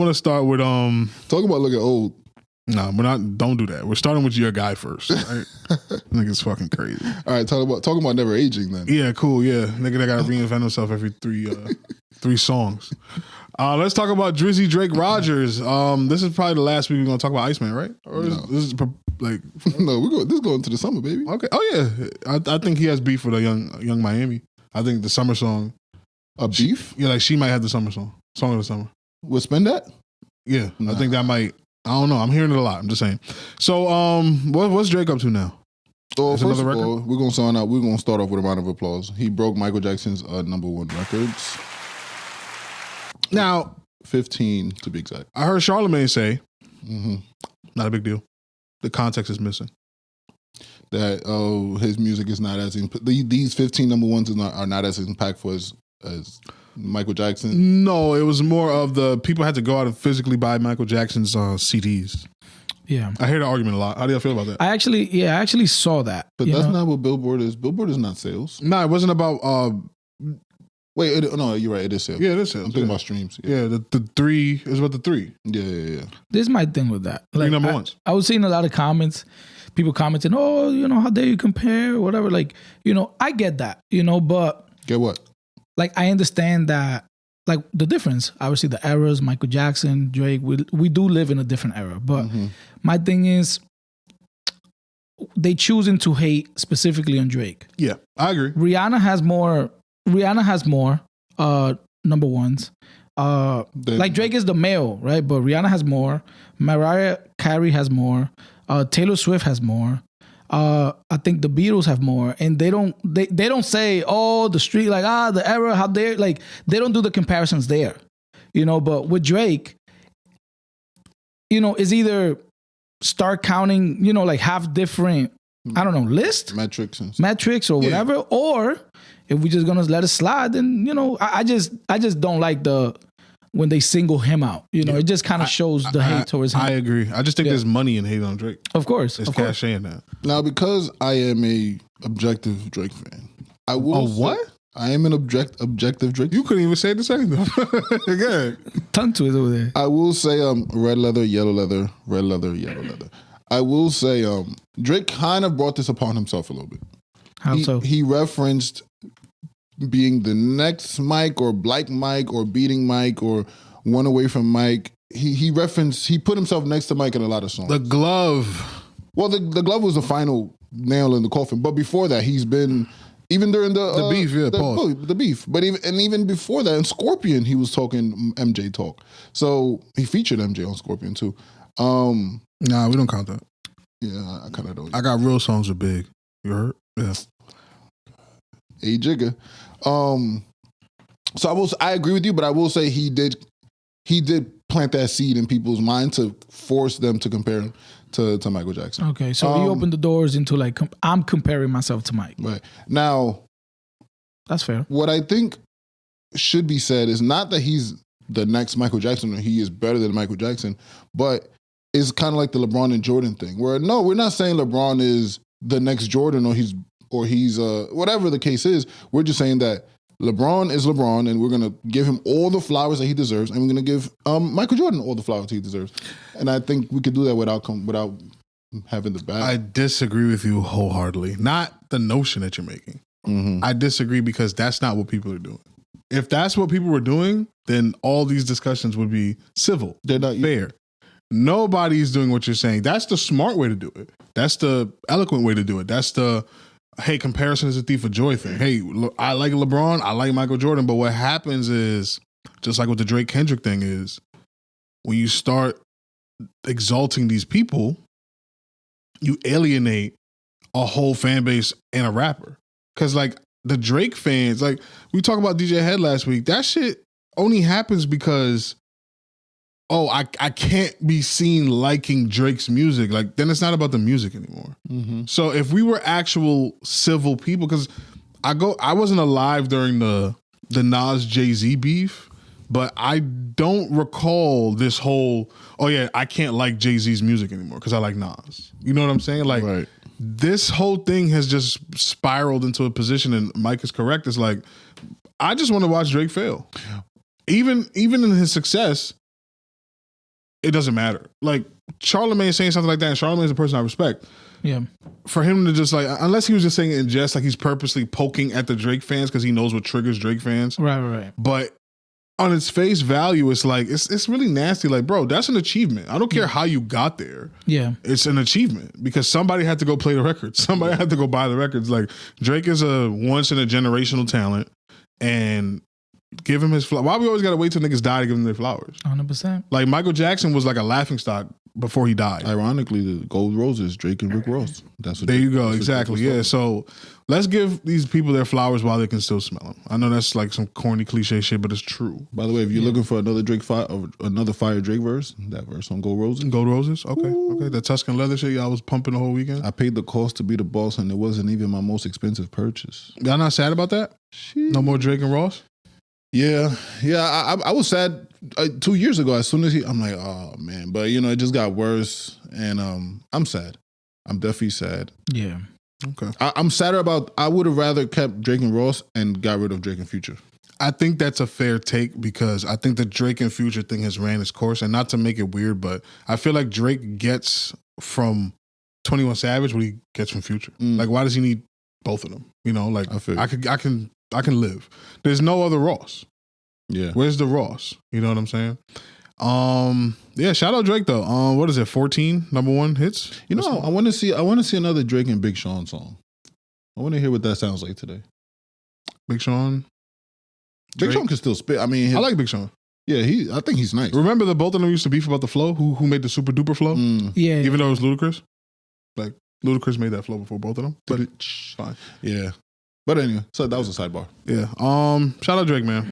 want to start with Talk about looking old. No, we're not. Don't do that. We're starting with your guy first. Right? Nigga's fucking crazy. All right, talking about never aging then. Yeah, cool. Yeah, nigga that got to reinvent himself every three songs. Let's talk about Drizzy Drake Rogers. This is probably the last week we're gonna talk about Iceman, right? Or this is like no, this is going to the summer, baby. Okay. Oh yeah, I think he has beef with a young Miami. I think the summer song. A beef? Yeah, like she might have the summer song of the summer. With Spend That? Yeah, nah. I think that might. I don't know. I'm hearing it a lot. I'm just saying. So, what's Drake up to now? Well, first of all, we're gonna start off with a round of applause. He broke Michael Jackson's #1 records. Now, 15 to be exact. I heard Charlemagne say, not a big deal. The context is missing. That his music is not as these 15 #1s are not as impactful as Michael Jackson. No, it was more of the people had to go out and physically buy Michael Jackson's CDs. Yeah, I hear the argument a lot. How do you feel about that? I actually saw that. But that's not what Billboard is. Billboard is not sales. No, it wasn't about. Wait, no, you're right. It is sales. Yeah, it is sales. I'm thinking about streams. Yeah, the three is about the three. Yeah. This is my thing with that. Like, three #1s. I was seeing a lot of comments. People commenting, oh, how dare you compare, or whatever. Like, I get that, but get what? Like, I understand that, like, the difference. Obviously, the eras, Michael Jackson, Drake, we do live in a different era. But my thing is, they choosing to hate specifically on Drake. Yeah, I agree. Rihanna has more #1s. Like, Drake is the male, right? But Rihanna has more. Mariah Carey has more. Taylor Swift has more. I think the Beatles have more, and they don't say, oh, the street, like, the era, how dare, like, they don't do the comparisons there, but with Drake, it's either start counting, like, have different, I don't know, list metrics or whatever, or if we're just gonna let it slide, then I just don't like when they single him out. It just kind of shows the hate towards him. I agree. I just think there's money in hate on Drake. Of course. There's cachet in that. Now, because I am a objective Drake fan, I will what? I am an objective Drake. You couldn't even say it the second though. Again. Tongue twist over there. I will say red leather, yellow leather, red leather, yellow leather. I will say Drake kind of brought this upon himself a little bit. How so? He referenced being the next Mike or Black Mike or beating Mike or one away from Mike. He put himself next to Mike in a lot of songs. The glove. Well, the glove was the final nail in the coffin. But before that, he's been, even during the beef, the beef. But even before that, in Scorpion, he was talking MJ talk. So he featured MJ on Scorpion too. Nah, we don't count that. Yeah, I kind of don't. I got real songs with Big. You heard? Yeah. A Jigga. So I agree with you, but I will say he did plant that seed in people's mind to force them to compare him to Michael Jackson. Okay, so he opened the doors into, like, I'm comparing myself to Mike. Right. Now, that's fair. What I think should be said is not that he's the next Michael Jackson or he is better than Michael Jackson, but it's kind of like the LeBron and Jordan thing, where no, we're not saying LeBron is the next Jordan or he's whatever the case is. We're just saying that LeBron is LeBron, and we're gonna give him all the flowers that he deserves, and we're gonna give Michael Jordan all the flowers he deserves. And I think we could do that without having the bad. I disagree with you wholeheartedly. Not the notion that you're making. I disagree because that's not what people are doing. If that's what people were doing, then all these discussions would be civil. They're not fair. Nobody's doing what you're saying. That's the smart way to do it. That's the eloquent way to do it. That's the, hey, comparison is a thief of joy thing. Hey, look, I like LeBron, I like Michael Jordan, but what happens is, just like what the Drake Kendrick thing is, when you start exalting these people, you alienate a whole fan base and a rapper. Because, like, the Drake fans, like, we talked about DJ Head last week, that shit only happens because, I can't be seen liking Drake's music. Like, then it's not about the music anymore. So if we were actual civil people, because I wasn't alive during the Nas Jay-Z beef, but I don't recall this whole, I can't like Jay-Z's music anymore because I like Nas. You know what I'm saying? Like, right. This whole thing has just spiraled into a position, and Mike is correct. It's like, I just want to watch Drake fail. Even in his success, it doesn't matter. Like Charlamagne saying something like that, and Charlamagne's a person I respect. Yeah. For him to just like, unless he was just saying it in jest, like he's purposely poking at the Drake fans because he knows what triggers Drake fans. Right. But on its face value, it's like it's really nasty. Like, bro, that's an achievement. I don't care how you got there. Yeah. It's an achievement because somebody had to go play the records. Somebody had to go buy the records. Like Drake is a once in a generational talent, and give him his flowers. Why we always gotta wait till niggas die to give them their flowers? 100%. Like Michael Jackson was like a laughingstock before he died. Ironically, the Gold Roses, Drake and Rick Ross. That's what. There you go. Exactly. Yeah. So let's give these people their flowers while they can still smell them. I know that's like some corny cliche shit, but it's true. By the way, if you're looking for another another fire Drake verse, that verse on Gold Roses. Gold Roses. Okay. Ooh. Okay. The Tuscan leather shit y'all was pumping the whole weekend. I paid the cost to be the boss, and it wasn't even my most expensive purchase. Y'all not sad about that? No more Drake and Ross? Yeah. I was sad 2 years ago. As soon as I'm like, oh man, but it just got worse, and I'm sad. I'm definitely sad. Yeah. Okay. I'm sadder about. I would have rather kept Drake and Ross and got rid of Drake and Future. I think that's a fair take because I think the Drake and Future thing has ran its course, and not to make it weird, but I feel like Drake gets from 21 Savage what he gets from Future. Like, why does he need both of them? Like I can live. There's no other Ross. Yeah. Where's the Ross? You know what I'm saying? Yeah, shout out Drake though. What is it? 14 number one hits? I want to see another Drake and Big Sean song. I want to hear what that sounds like today. Big Sean. Big Sean can still spit. I mean, I like Big Sean. Yeah, I think he's nice. Remember the both of them used to beef about the flow? Who made the super duper flow? Yeah. Even though it was Ludacris? Like Ludacris made that flow before both of them. But it's fine. Yeah. But anyway, so that was a sidebar. Yeah. Shout out Drake, man.